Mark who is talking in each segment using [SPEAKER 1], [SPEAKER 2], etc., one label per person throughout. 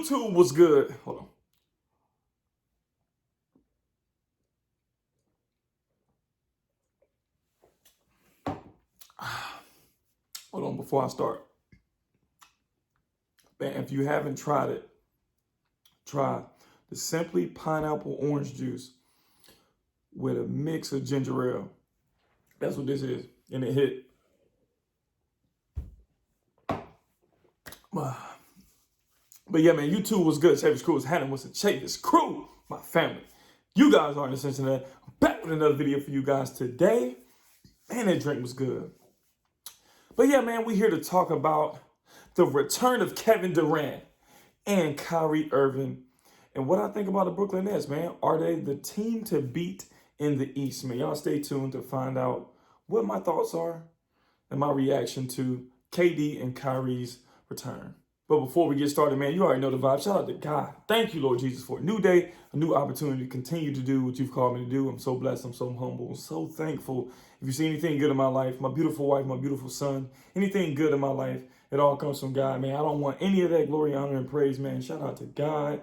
[SPEAKER 1] YouTube was good. Hold on. Hold on before I start. Man, if you haven't tried it, try the Simply Pineapple Orange Juice with a mix of ginger ale. That's what this is. And it hit. But yeah, man, YouTube was good. Chavis Crew was Hannah was the Chavis Crew, my family. You guys are in the Cincinnati. I'm back with another video for you guys today. Man, that drink was good. But yeah, man, we're here to talk about the return of Kevin Durant and Kyrie Irving. And what I think about the Brooklyn Nets, man. Are they the team to beat in the East, man? Y'all stay tuned to find out what my thoughts are and my reaction to KD and Kyrie's return. But before we get started, man, you already know the vibe. Shout out to God. Thank you, Lord Jesus, for a new day, a new opportunity to continue to do what you've called me to do. I'm so blessed. I'm so humble. I'm so thankful. If you see anything good in my life, my beautiful wife, my beautiful son, anything good in my life, it all comes from God, man. I don't want any of that glory, honor, and praise, man. Shout out to God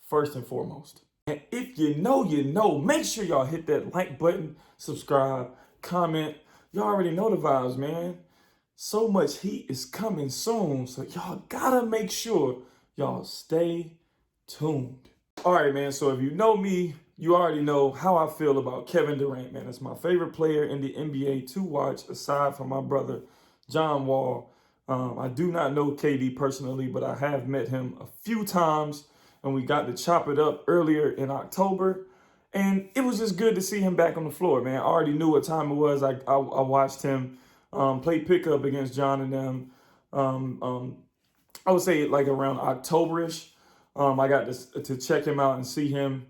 [SPEAKER 1] first and foremost. And if you know, you know. Make sure y'all hit that like button, subscribe, comment. Y'all already know the vibes, man. So much heat is coming soon, so y'all gotta make sure y'all stay tuned. All right, man, so if you know me, you already know how I feel about Kevin Durant, man. It's my favorite player in the NBA to watch, aside from my brother, John Wall. I do not know KD personally, but I have met him a few times, and we got to chop it up earlier in October. And it was just good to see him back on the floor, man. I already knew what time it was. I watched him play pickup against John and them. I would say like around October-ish. I got to check him out and see him.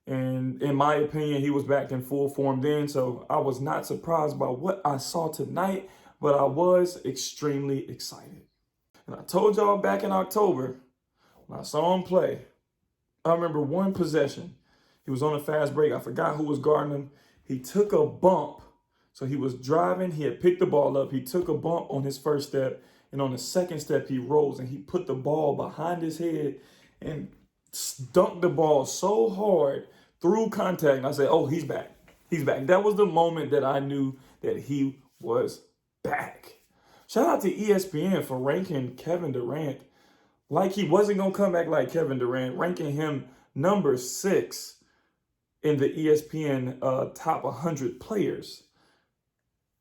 [SPEAKER 1] And in my opinion, he was back in full form then. So I was not surprised by what I saw tonight, but I was extremely excited. And I told y'all back in October, when I saw him play, I remember one possession. He was on a fast break. I forgot who was guarding him. He took a bump. So he was driving. He had picked the ball up. He took a bump on his first step. And on the second step, he rose and he put the ball behind his head and dunked the ball so hard through contact. And I said, oh, he's back. He's back. That was the moment that I knew that he was back. Shout out to ESPN for ranking Kevin Durant like he wasn't going to come back like Kevin Durant, ranking him number 6 in the ESPN top 100 players.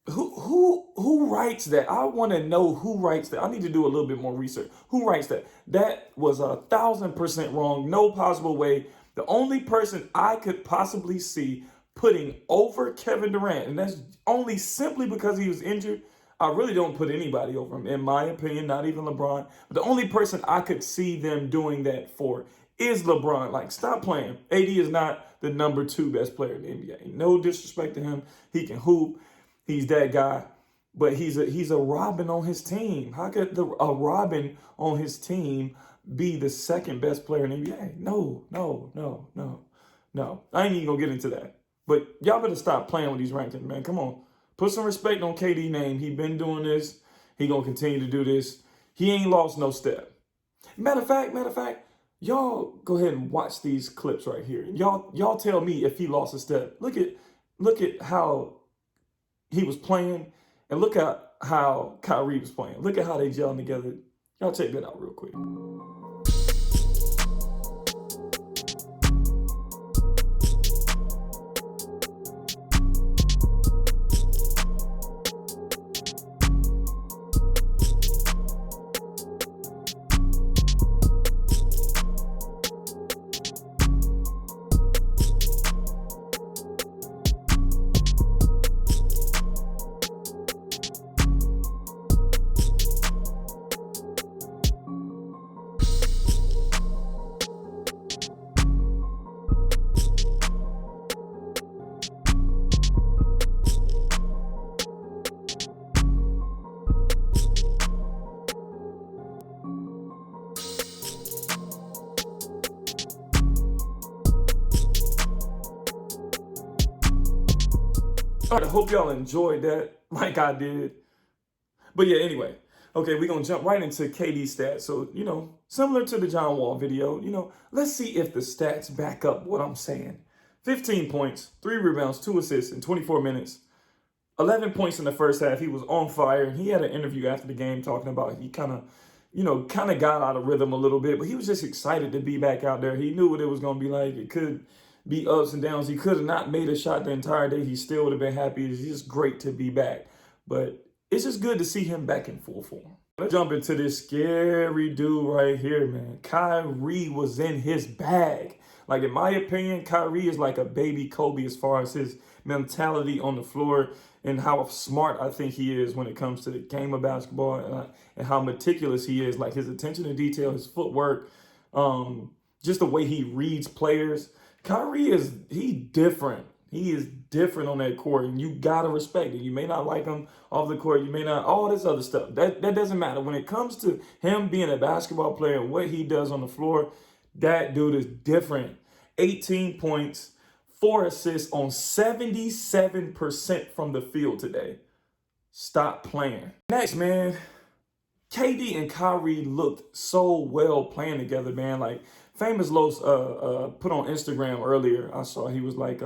[SPEAKER 1] Who writes that? I want to know who writes that. I need to do a little bit more research. Who writes that? That was 1,000% wrong. No possible way. The only person I could possibly see putting over Kevin Durant, and that's only simply because he was injured. I really don't put anybody over him, in my opinion, not even LeBron. But the only person I could see them doing that for is LeBron. Like, stop playing. AD is not the number 2 best player in the NBA. No disrespect to him. He can hoop. He's that guy. But he's a Robin on his team. How could a Robin on his team be the second best player in the NBA? No. I ain't even going to get into that. But y'all better stop playing with these rankings, man. Come on. Put some respect on KD's name. He been doing this. He going to continue to do this. He ain't lost no step. Matter of fact, y'all go ahead and watch these clips right here. Y'all tell me if he lost a step. Look at how he was playing, and look at how Kyrie was playing. Look at how they gelling together. Y'all check that out real quick. All right, I hope y'all enjoyed that like I did. But yeah, anyway, Okay, we're going to jump right into KD's stats. So, similar to the John Wall video, let's see if the stats back up what I'm saying. 15 points, 3 rebounds, 2 assists in 24 minutes. 11 points in the first half. He was on fire. And he had an interview after the game talking about he kind of got out of rhythm a little bit, but he was just excited to be back out there. He knew what it was going to be like. It could be ups and downs. He could have not made a shot the entire day. He still would have been happy. It's just great to be back. But it's just good to see him back in full form. Let's jump into this scary dude right here, man. Kyrie was in his bag. Like, in my opinion, Kyrie is like a baby Kobe as far as his mentality on the floor and how smart I think he is when it comes to the game of basketball and how meticulous he is. Like, his attention to detail, his footwork, just the way he reads players. Kyrie he different. He is different on that court, and you gotta respect it. You may not like him off the court, you may not, all this other stuff. That doesn't matter. When it comes to him being a basketball player and what he does on the floor, that dude is different. 18 points, 4 assists on 77% from the field today. Stop playing. Next, man, KD and Kyrie looked so well playing together, man. Like, Famous Los put on Instagram earlier, I saw he was like,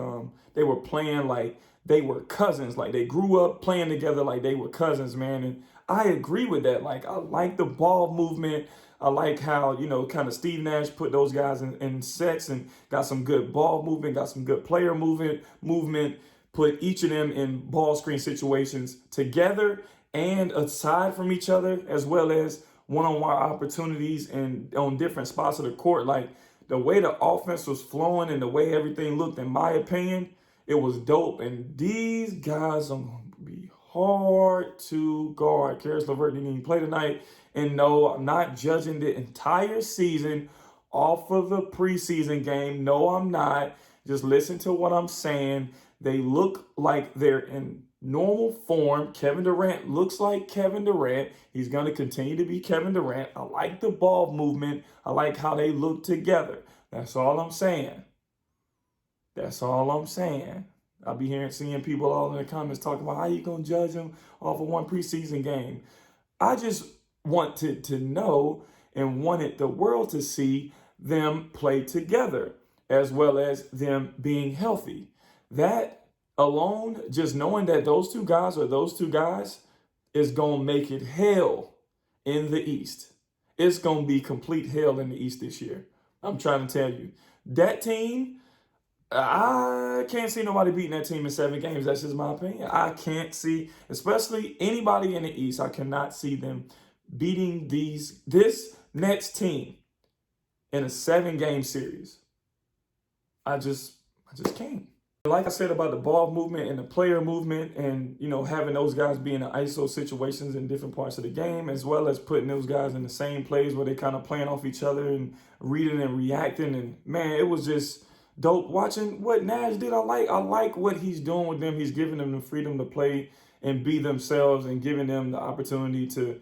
[SPEAKER 1] they were playing like they were cousins. Like, they grew up playing together like they were cousins, man. And I agree with that. Like, I like the ball movement. I like how, kind of Steve Nash put those guys in sets and got some good ball movement, got some good player movement, put each of them in ball screen situations together and aside from each other, as well as one-on-one opportunities and on different spots of the court. Like, the way the offense was flowing and the way everything looked, in my opinion, it was dope. And these guys are going to be hard to guard. Karis LeVert didn't even play tonight. And no, I'm not judging the entire season off of the preseason game. No, I'm not. Just listen to what I'm saying. They look like they're in normal form. Kevin Durant looks like Kevin Durant. He's going to continue to be Kevin Durant. I like the ball movement. I like how they look together. That's all I'm saying. That's all I'm saying. I'll be seeing people all in the comments talking about how you going to judge them off of one preseason game. I just wanted to know and wanted the world to see them play together as well as them being healthy. That alone, just knowing that those two guys are those two guys is going to make it hell in the East. It's going to be complete hell in the East this year. I'm trying to tell you. That team, I can't see nobody beating that team in 7 games. That's just my opinion. I can't see, especially anybody in the East, I cannot see them beating this Nets team in a 7-game series. I just can't. Like I said about the ball movement and the player movement and, having those guys be in the ISO situations in different parts of the game, as well as putting those guys in the same plays where they kind of playing off each other and reading and reacting. And, man, it was just dope watching what Nash did. I like what he's doing with them. He's giving them the freedom to play and be themselves and giving them the opportunity to,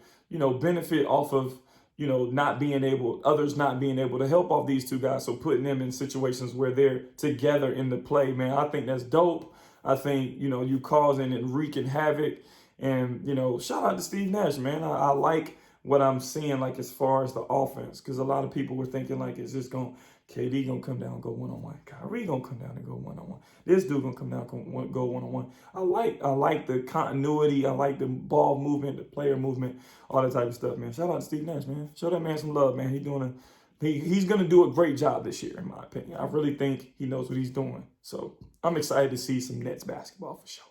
[SPEAKER 1] benefit off of, others not being able to help off these two guys. So putting them in situations where they're together in the play, man, I think that's dope. I think, you causing and wreaking havoc. And, shout out to Steve Nash, man. I like what I'm seeing, like, as far as the offense, because a lot of people were thinking, like, it's just KD gonna come down and go one-on-one. Kyrie gonna come down and go one-on-one. This dude gonna come down and go one-on-one. I like the continuity. I like the ball movement, the player movement, all that type of stuff, man. Shout out to Steve Nash, man. Show that man some love, man. He's gonna do a great job this year, in my opinion. I really think he knows what he's doing. So I'm excited to see some Nets basketball for sure.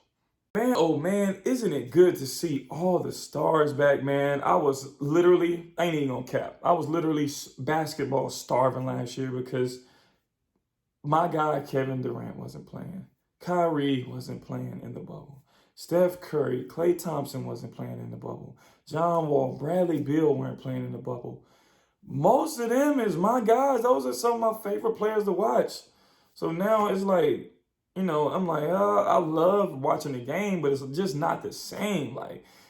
[SPEAKER 1] Man, oh man, isn't it good to see all the stars back, man? I ain't even gonna cap. I was literally basketball starving last year because my guy Kevin Durant wasn't playing. Kyrie wasn't playing in the bubble. Steph Curry, Klay Thompson wasn't playing in the bubble. John Wall, Bradley Beal weren't playing in the bubble. Most of them is my guys. Those are some of my favorite players to watch. So now it's like, I'm like, I love watching the game, but it's just not the same.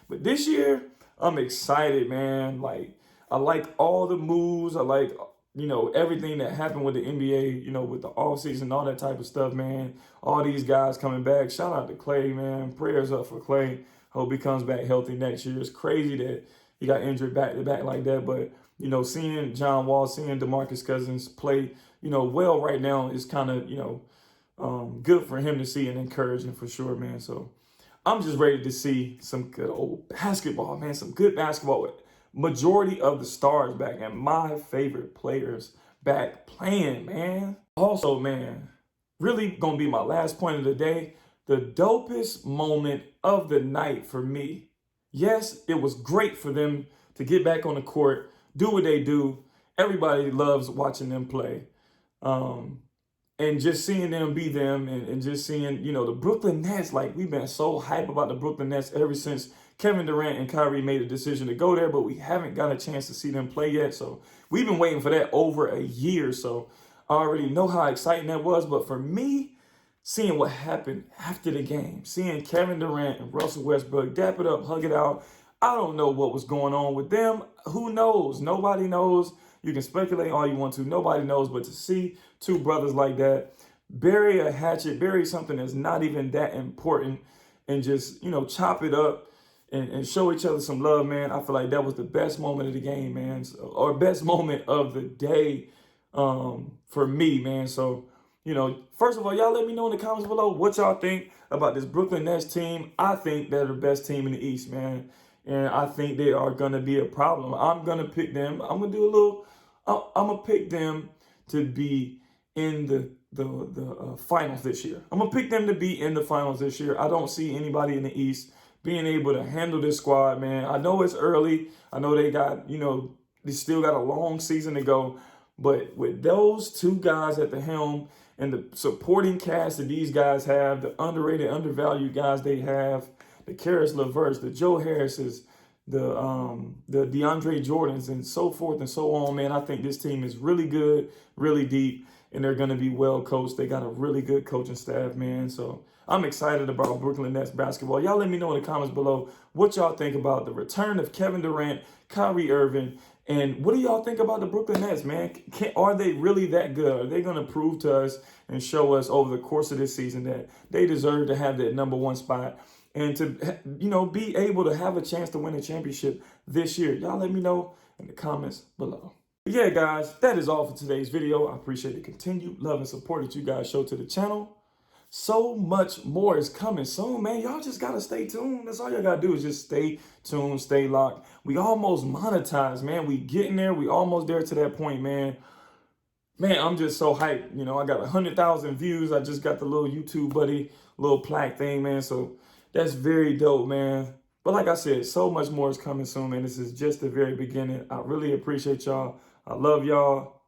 [SPEAKER 1] But this year, I'm excited, man. I like all the moves. I like, everything that happened with the NBA, with the offseason, all that type of stuff, man. All these guys coming back. Shout out to Klay, man. Prayers up for Klay. Hope he comes back healthy next year. It's crazy that he got injured back to back like that. But, you know, seeing John Wall, seeing DeMarcus Cousins play, you know, well right now is kind of, you know, good for him to see and encouraging for sure, man. So I'm just ready to see some good old basketball, man. Some good basketball with majority of the stars back and my favorite players back playing, man. Also, man, really gonna be my last point of the day. The dopest moment of the night for me. Yes, it was great for them to get back on the court, do what they do. Everybody loves watching them play. Um, and just seeing them be them and just seeing, you know, the Brooklyn Nets, like we've been so hype about the Brooklyn Nets ever since Kevin Durant and Kyrie made a decision to go there, but we haven't got a chance to see them play yet. So we've been waiting for that over a year. So I already know how exciting that was. But for me, seeing what happened after the game, seeing Kevin Durant and Russell Westbrook dap it up, hug it out, I don't know what was going on with them. Who knows? Nobody knows. You can speculate all you want to. Nobody knows. But to see two brothers like that bury a hatchet, bury something that's not even that important, and just, you know, chop it up and show each other some love, man. I feel like that was the best moment of the game, man, or best moment of the day for me, man. So, you know, first of all, y'all let me know in the comments below what y'all think about this Brooklyn Nets team. I think they're the best team in the East, man. And I think they are going to be a problem. I'm going to pick them. I'm going to do a little, I'm going to pick them to be in the finals this year. I'm going to pick them to be in the finals this year. I don't see anybody in the East being able to handle this squad, man. I know it's early. I know they got, you know, they still got a long season to go. But with those two guys at the helm and the supporting cast that these guys have, the underrated, undervalued guys they have, the Karis LeVerts, the Joe Harrises, the DeAndre Jordans, and so forth and so on, man. I think this team is really good, really deep, and they're going to be well coached. They got a really good coaching staff, man. So I'm excited about Brooklyn Nets basketball. Y'all let me know in the comments below what y'all think about the return of Kevin Durant, Kyrie Irving, and what do y'all think about the Brooklyn Nets, man? Are they really that good? Are they going to prove to us and show us over the course of this season that they deserve to have that #1 spot and to, you know, be able to have a chance to win a championship this year? Y'all let me know in the comments below. But yeah, guys, that is all for today's video. I appreciate the continued love and support that you guys show to the channel. So much more is coming soon, man. Y'all just got to stay tuned. That's all y'all got to do is just stay tuned, stay locked. We almost monetized, man. We getting there. We almost there to that point, man. Man, I'm just so hyped. You know, I got 100,000 views. I just got the little YouTube buddy, little plaque thing, man. So that's very dope, man. But like I said, so much more is coming soon, man. This is just the very beginning. I really appreciate y'all. I love y'all.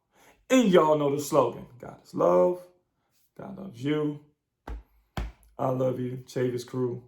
[SPEAKER 1] And y'all know the slogan. God is love. God loves you. I love you. Chavis Crew.